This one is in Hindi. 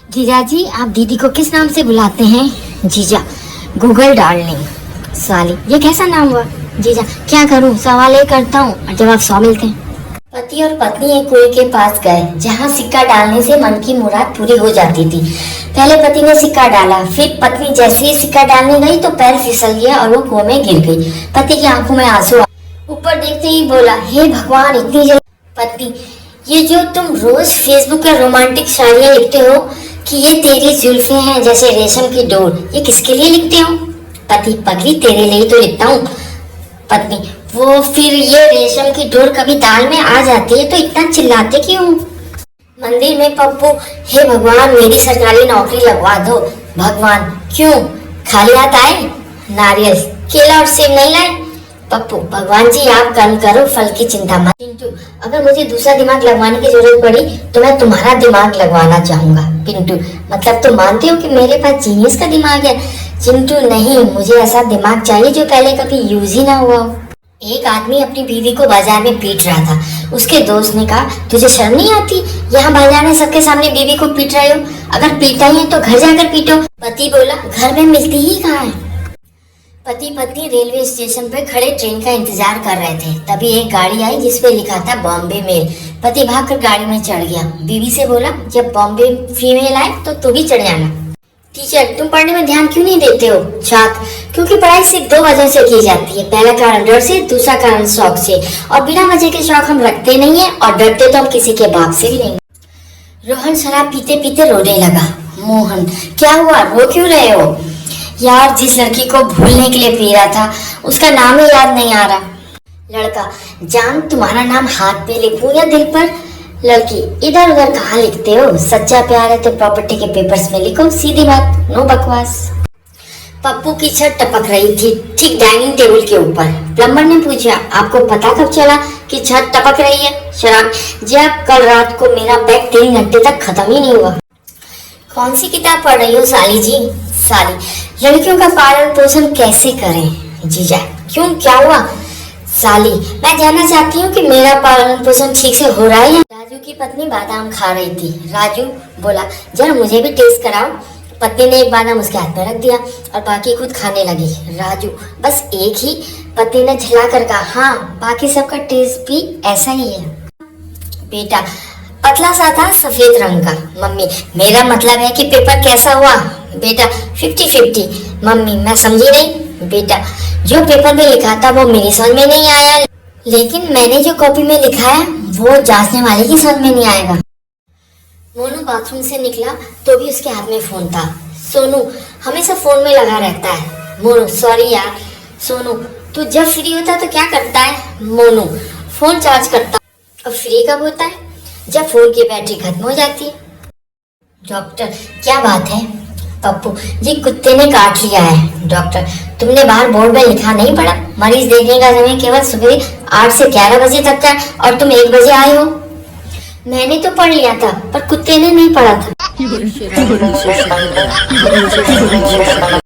जीजा जी, आप दीदी को किस नाम से बुलाते हैं? जीजा, गूगल डार्लिंग। साली, ये कैसा नाम हुआ? जीजा, क्या करूं, सवाल ये करता हूँ और जवाब 100 मिलते हैं। पति और पत्नी एक कुएं के पास गए जहाँ सिक्का डालने से मन की मुराद पूरी हो जाती थी। पहले पति ने सिक्का डाला, फिर पत्नी जैसे ही सिक्का डालने गई तो पैर फिसल गया और वो कुएं में गिर गई। पति की आंखों में आंसू ऊपर देखते ही बोला, हे भगवान, इतनी जल्दी। पत्नी, ये जो तुम रोज फेसबुक पर रोमांटिक शायरियाँ लिखते हो कि ये तेरी जुल्फे हैं जैसे रेशम की डोर, ये किसके लिए लिखते हो? पति, पगली, तेरे लिए ही तो लिखता हूँ। पत्नी, वो फिर ये रेशम की डोर कभी दाल में आ जाती है तो इतना चिल्लाते क्यों? मंदिर में पप्पू, हे भगवान, मेरी सरकारी नौकरी लगवा दो। भगवान, क्यों? खाली हाथ आए? नारियल, केला और सेब नहीं लाए? पप्पू, भगवान जी आप कर्म करो, फल की चिंता मत। पिंटू, अगर मुझे दूसरा दिमाग लगवाने की जरूरत पड़ी तो मैं तुम्हारा दिमाग लगवाना चाहूंगा। पिंटू, मतलब तुम मानते हो कि मेरे पास जीनियस का दिमाग है? चिंटू, नहीं, मुझे ऐसा दिमाग चाहिए जो पहले कभी यूज ही ना हुआ हो। एक आदमी अपनी बीवी को बाजार में पीट रहा था। उसके दोस्त ने कहा, तुझे शर्म नहीं आती? यहाँ बाजार में सबके सामने बीवी को पीट रहे हो? अगर पीटा ही है तो घर जाकर पीटो। पति बोला, घर में मिलती ही कहाँ है? पति पत्नी रेलवे स्टेशन पर खड़े ट्रेन का इंतजार कर रहे थे। तभी एक गाड़ी आई जिस पे लिखा था बॉम्बे मेल। पति भागकर गाड़ी में चढ़ गया। बीवी से बोला, जब बॉम्बे फीमेल आए तो तू भी चढ़ जाना। टीचर, तुम पढ़ने में ध्यान क्यों नहीं देते हो? छात्र, क्योंकि पढ़ाई सिर्फ 2 वजह से की जाती है। पहला कारण डर से, दूसरा कारण शौक से। और बिना वजह के शौक हम रखते नहीं है और डरते तो हम किसी के बाप से भी नहीं। रोहन शराब पीते पीते रोने लगा। मोहन, क्या हुआ, रो क्यों रहे हो? यार, जिस लड़की को भूलने के लिए पी रहा था उसका नाम ही याद नहीं आ रहा। लड़का, जान, तुम्हारा नाम हाथ पे लिखूं या दिल पर? लड़की, इधर उधर कहाँ लिखते हो? सच्चा प्यार है तो प्रॉपर्टी के पेपर्स में लिखो, सीधी बात, नो बकवास। पप्पू की छत टपक रही थी ठीक डाइनिंग टेबल के ऊपर। प्लम्बर ने पूछा, आपको पता कब चला कि छत टपक रही है? शराब, जब कल रात को मेरा बैग 3 घंटे तक खत्म ही नहीं हुआ। कौन सी किताब पढ़ रही हो साली जी? साली, लड़कियों का पालन पोषण कैसे करें? जीजा, क्यों, क्या हुआ? साली, मैं जानना चाहती हूँ कि मेरा पालन पोषण ठीक से हो रहा है। राजू की पत्नी बादाम खा रही थी। राजू बोला, जरा मुझे भी टेस्ट कराओ। पत्नी ने एक बादाम उसके हाथ में रख दिया और बाकी खुद खाने लगी। राजू, बस एक ही? पत्नी ने झला कर कहा, हाँ, बाकी सबका टेस्ट भी ऐसा ही है। बेटा, पतला सा था, सफेद रंग का। मम्मी, मेरा मतलब है कि पेपर कैसा हुआ? बेटा, 50-50। मम्मी, मैं समझी नहीं। बेटा, जो पेपर में लिखा था वो मेरी समझ में नहीं आया, लेकिन मैंने जो कॉपी में लिखा है वो जांचने वाले की समझ में नहीं आएगा। मोनू बाथरूम से निकला तो भी उसके हाथ में फोन था। सोनू हमेशा फोन में लगा रहता है। मोनू, सॉरी यार। सोनू, तू जब फ्री होता है तो क्या करता है? मोनू, फोन चार्ज करता। और फ्री कब होता है? जब फोन की बैटरी खत्म हो जाती है। डॉक्टर, क्या बात है? पप्पू जी, कुत्ते ने काट लिया है। डॉक्टर, तुमने बाहर बोर्ड में लिखा नहीं पढ़ा? मरीज देखने का समय केवल सुबह 8 से 11 बजे तक का और तुम 1 बजे आए हो। मैंने तो पढ़ लिया था पर कुत्ते ने नहीं पढ़ा था।